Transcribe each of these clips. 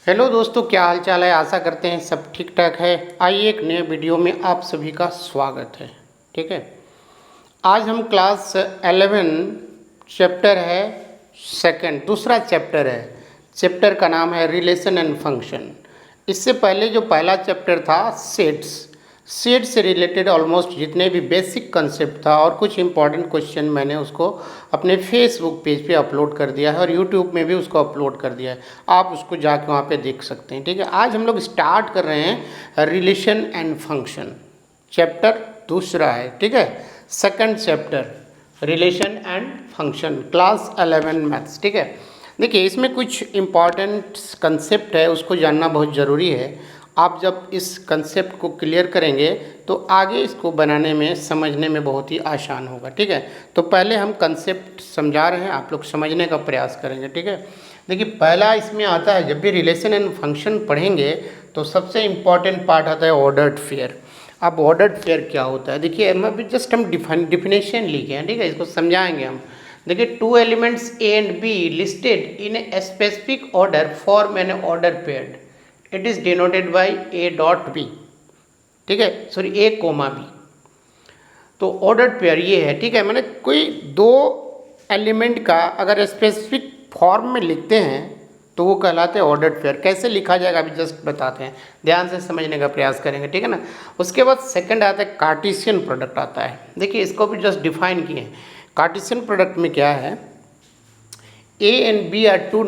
Hello दोस्तों, क्या हाल चाल है। आशा करते हैं सब ठीक ठाक है। आइए एक नए वीडियो में आप सभी का स्वागत है। ठीक है, आज हम क्लास 11 चैप्टर है सेकंड, दूसरा चैप्टर है। चैप्टर का नाम है रिलेशन एंड फंक्शन। इससे पहले जो पहला चैप्टर था सेट से रिलेटेड ऑलमोस्ट जितने भी बेसिक कंसेप्ट था और कुछ इंपॉर्टेंट क्वेश्चन मैंने उसको अपने फेसबुक पेज पे अपलोड कर दिया है और यूट्यूब में भी उसको अपलोड कर दिया है। आप उसको जाके वहाँ पे देख सकते हैं। ठीक है, आज हम लोग स्टार्ट कर रहे हैं रिलेशन एंड फंक्शन। चैप्टर दूसरा है। ठीक है, second chapter relation and function, class 11 maths. ठीक है, देखिए इसमें कुछ इम्पॉर्टेंट कंसेप्ट है, उसको जानना बहुत ज़रूरी है। आप जब इस कंसेप्ट को क्लियर करेंगे तो आगे इसको बनाने में समझने में बहुत ही आसान होगा। ठीक है, तो पहले हम कंसेप्ट समझा रहे हैं, आप लोग समझने का प्रयास करेंगे। ठीक है, देखिए पहला इसमें आता है, जब भी रिलेशन एंड फंक्शन पढ़ेंगे तो सबसे इम्पॉर्टेंट पार्ट आता है ऑर्डर्ड पेयर। अब ऑर्डर्ड पेयर क्या होता है, देखिए अभी जस्ट हम डिफिनेशन लिखे हैं। ठीक है, इसको समझाएंगे हम। देखिए two elements a and b listed in a specific order form an order pair. It is denoted by a dot b. ठीक है, सॉरी ए कोमा बी। तो ऑर्डर्ड पेयर ये है। ठीक है, मैंने कोई दो एलिमेंट का अगर स्पेसिफिक फॉर्म में लिखते हैं तो वो कहलाते हैं ऑर्डर्ड पेयर। कैसे लिखा जाएगा अभी जस्ट बताते हैं, ध्यान से समझने का प्रयास करेंगे। ठीक है ना, उसके बाद सेकंड आता है कार्टेशियन प्रोडक्ट आता है। देखिए इसको भी जस्ट डिफाइन किए हैं। कार्टेशियन प्रोडक्ट में क्या है, a and b are two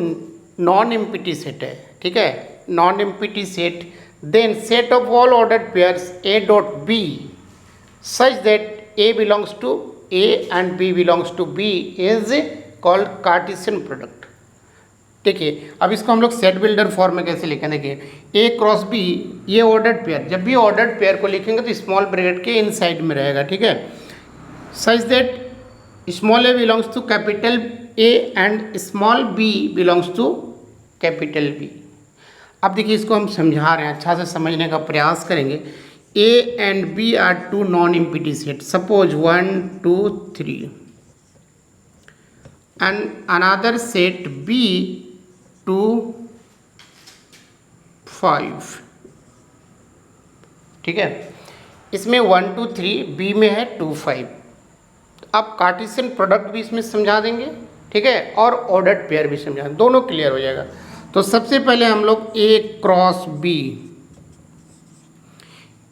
non empty set है। ठीक है, non empty set, then set of all ordered pairs a dot b such that a belongs to a and b belongs to b is called Cartesian product। देखिए अब इसको हम लोग set builder form में कैसे लिखें, देखिए a क्रॉस b, ये ऑर्डर्ड पेयर। जब भी ऑर्डर्ड पेयर को लिखेंगे तो स्मॉल ब्रैकेट के इनसाइड में रहेगा। ठीक है, such that small a belongs to capital A and small b belongs to capital B। अब देखिए इसको हम समझा रहे हैं, अच्छा से समझने का प्रयास करेंगे। A and b are two non empty set, suppose 1 2 3 and another set b 2 5। ठीक है, इसमें 1 2 3, बी में है 2 5। अब कार्टेशियन प्रोडक्ट भी इसमें समझा देंगे। ठीक है, और ऑर्डर्ड पेयर भी समझा, दोनों क्लियर हो जाएगा। तो सबसे पहले हम लोग ए क्रॉस बी,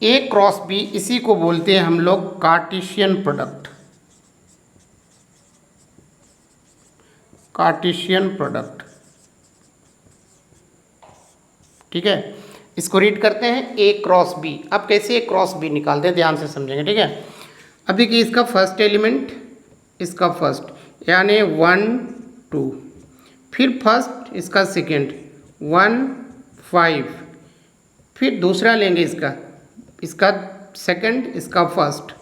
ए क्रॉस बी इसी को बोलते हैं हम लोग कार्टेशियन प्रोडक्ट। Cartesian product. ठीक है, इसको रीड करते हैं ए क्रॉस बी। अब कैसे ए क्रॉस बी निकालते हैं, ध्यान से समझेंगे। ठीक है, अब देखिए इसका फर्स्ट एलिमेंट, इसका फर्स्ट यानी 1 2, फिर फर्स्ट इसका सेकेंड 1 5, फिर दूसरा लेंगे इसका सेकेंड, इसका फर्स्ट,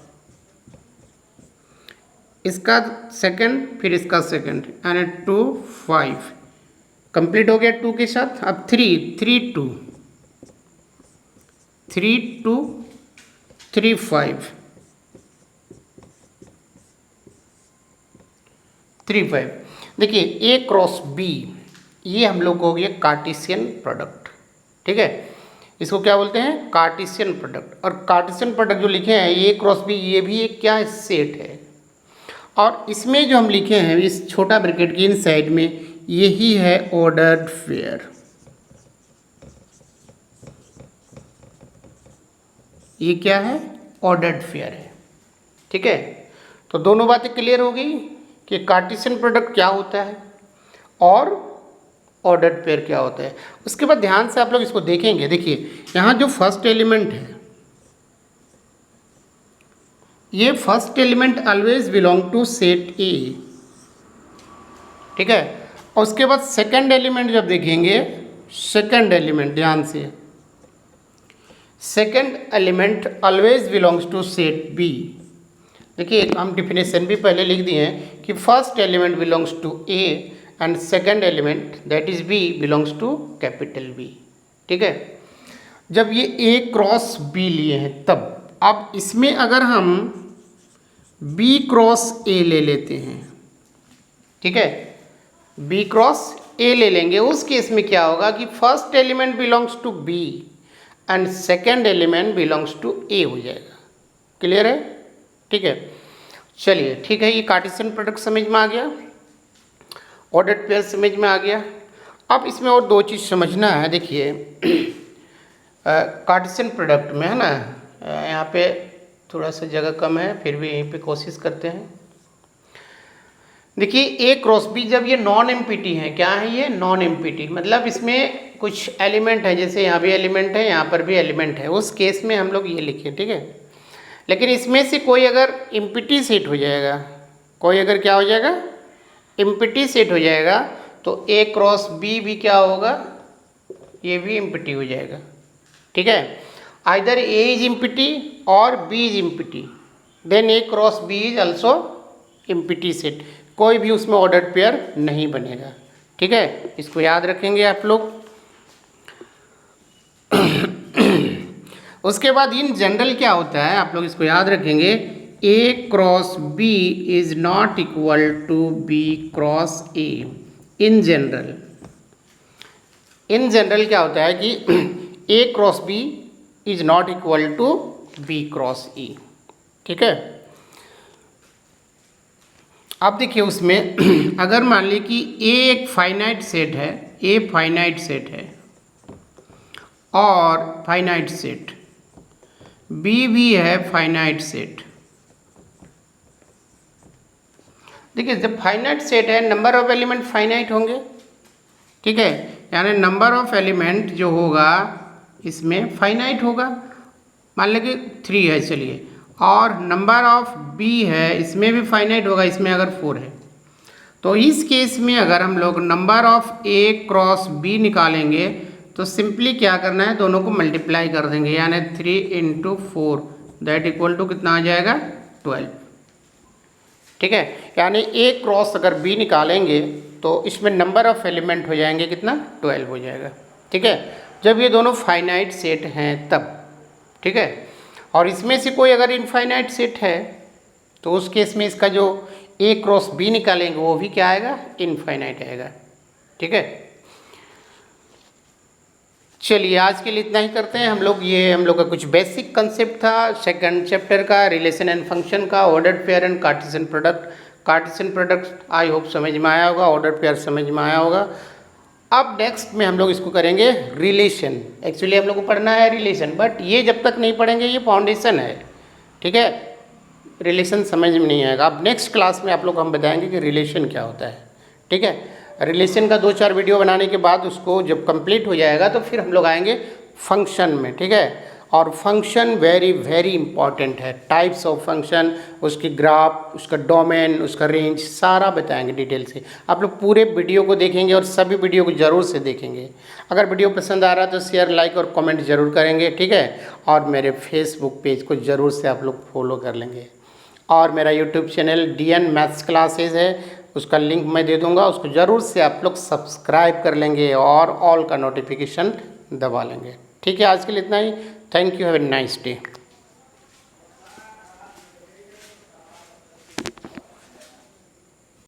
इसका सेकेंड, फिर इसका सेकेंड यानी 2 5। कंप्लीट हो गया 2 के साथ। अब 3 3 2 3 2 3 5 3 5। देखिए ए क्रॉस बी ये हम लोग को हो गया कार्टेशियन प्रोडक्ट। ठीक है, इसको क्या बोलते हैं, कार्टेशियन प्रोडक्ट। और कार्टेशियन प्रोडक्ट जो लिखे हैं ए क्रॉस बी, ये भी एक क्या है, सेट है। और इसमें जो हम लिखे हैं इस छोटा ब्रैकेट के इन साइड में, यही है ऑर्डर्ड पेयर। ये क्या है, ऑर्डर्ड पेयर है। ठीक है, तो दोनों बातें क्लियर हो गई कि कार्टेशियन प्रोडक्ट क्या होता है और ऑर्डर्ड पेयर क्या होता है। उसके बाद ध्यान से आप लोग इसको देखेंगे। देखिए यहाँ जो फर्स्ट एलिमेंट है, ये first element always belong to set A. ठीक है, और उसके बाद सेकंड एलिमेंट जब देखेंगे, सेकंड एलिमेंट ध्यान से, second element always belongs to set B. देखिए हम डिफिनेशन भी पहले लिख दिए हैं कि first element belongs to A and second element that is B belongs to capital B. ठीक है, जब ये ए क्रॉस बी लिए हैं तब, अब इसमें अगर हम बी क्रॉस ए ले लेते हैं, ठीक है, बी क्रॉस ए ले लेंगे, उस केस में क्या होगा कि first element belongs to b and second element belongs to a हो जाएगा। क्लियर है? ठीक है, चलिए ठीक है, ये कार्टेशियन प्रोडक्ट समझ में आ गया, ऑर्डर्ड पेयर समझ में आ गया। अब इसमें और दो चीज़ समझना है। देखिए कार्टेशियन प्रोडक्ट में है ना, यहाँ पे थोड़ा सा जगह कम है, फिर भी यहीं पे कोशिश करते हैं। देखिए ए क्रॉस बी जब ये नॉन एम्पिटी है, क्या है ये? नॉन एम्पिटी, मतलब इसमें कुछ एलिमेंट है, जैसे यहाँ भी एलिमेंट है, यहाँ पर भी एलिमेंट है, उस केस में हम लोग ये लिखे, ठीक है। लेकिन इसमें से कोई अगर एम्पिटी सेट हो जाएगा, कोई अगर क्या हो जाएगा? एम्पिटी सेट हो जाएगा, तो ए क्रॉस बी भी क्या होगा? ये भी एम्पिटी हो जाएगा, ठीक है। आइदर ए इज एम्पिटी और B is empty, then A cross B is also empty set, कोई भी उसमें ऑर्डर्ड पेयर नहीं बनेगा, ठीक है। इसको याद रखेंगे आप लोग। उसके बाद इन जनरल क्या होता है, आप लोग इसको याद रखेंगे, a cross B is not equal to b cross a. In general, in general क्या होता है कि a cross B is not equal to b cross e, ठीक है। अब देखिए उसमें अगर मान ली कि ए एक फाइनाइट सेट है, ए फाइनाइट सेट है और फाइनाइट सेट, बी भी है फाइनाइट सेट। देखिए जब फाइनाइट सेट है, नंबर ऑफ एलिमेंट फाइनाइट होंगे, ठीक है, यानी नंबर ऑफ एलिमेंट जो होगा इसमें फाइनाइट होगा। मान लीजिए 3 है, चलिए, और नंबर ऑफ बी है, इसमें भी फाइनाइट होगा, इसमें अगर 4 है, तो इस केस में अगर हम लोग number of A cross B निकालेंगे तो सिंपली क्या करना है, दोनों को मल्टीप्लाई कर देंगे, यानी 3 इंटू 4 दैट इक्वल टू कितना आ जाएगा? 12, ठीक है। यानी ए क्रॉस अगर बी निकालेंगे तो इसमें नंबर ऑफ एलिमेंट हो जाएंगे कितना? 12 हो जाएगा, ठीक है, जब ये दोनों फाइनाइट सेट हैं तब, ठीक है। और इसमें से कोई अगर इनफाइनाइट सेट है तो उस केस में इसका जो ए क्रॉस बी निकालेंगे वो भी क्या आएगा? इनफाइनाइट आएगा, ठीक है। चलिए आज के लिए इतना ही करते हैं हम लोग। ये हम लोग का कुछ बेसिक कंसेप्ट था सेकंड चैप्टर का, रिलेशन एंड फंक्शन का, ordered pair and Cartesian product. Cartesian product I hope समझ में आया होगा, ऑर्डर्ड पेयर समझ में आया होगा। अब नेक्स्ट में हम लोग इसको करेंगे रिलेशन। एक्चुअली हम लोग को पढ़ना है रिलेशन, बट ये जब तक नहीं पढ़ेंगे ये फाउंडेशन है, ठीक है, रिलेशन समझ में नहीं आएगा। अब नेक्स्ट क्लास में आप लोग हम बताएंगे कि रिलेशन क्या होता है, ठीक है। रिलेशन का 2-4 वीडियो बनाने के बाद उसको जब कंप्लीट हो जाएगा तो फिर हम लोग आएंगे फंक्शन में, ठीक है। और फंक्शन वेरी वेरी इंपॉर्टेंट है, टाइप्स ऑफ फंक्शन, उसकी ग्राफ, उसका डोमेन, उसका रेंज, सारा बताएंगे डिटेल से। आप लोग पूरे वीडियो को देखेंगे और सभी वीडियो को ज़रूर से देखेंगे। अगर वीडियो पसंद आ रहा है तो शेयर, लाइक और कमेंट ज़रूर करेंगे, ठीक है। और मेरे फेसबुक पेज को ज़रूर से आप लोग फॉलो कर लेंगे। और मेरा YouTube channel DN maths classes है, उसका लिंक मैं दे दूँगा, उसको ज़रूर से आप लोग सब्सक्राइब कर लेंगे और ऑल का नोटिफिकेशन दबा लेंगे, ठीक है। आज के लिए इतना ही। Thank you, have a nice day.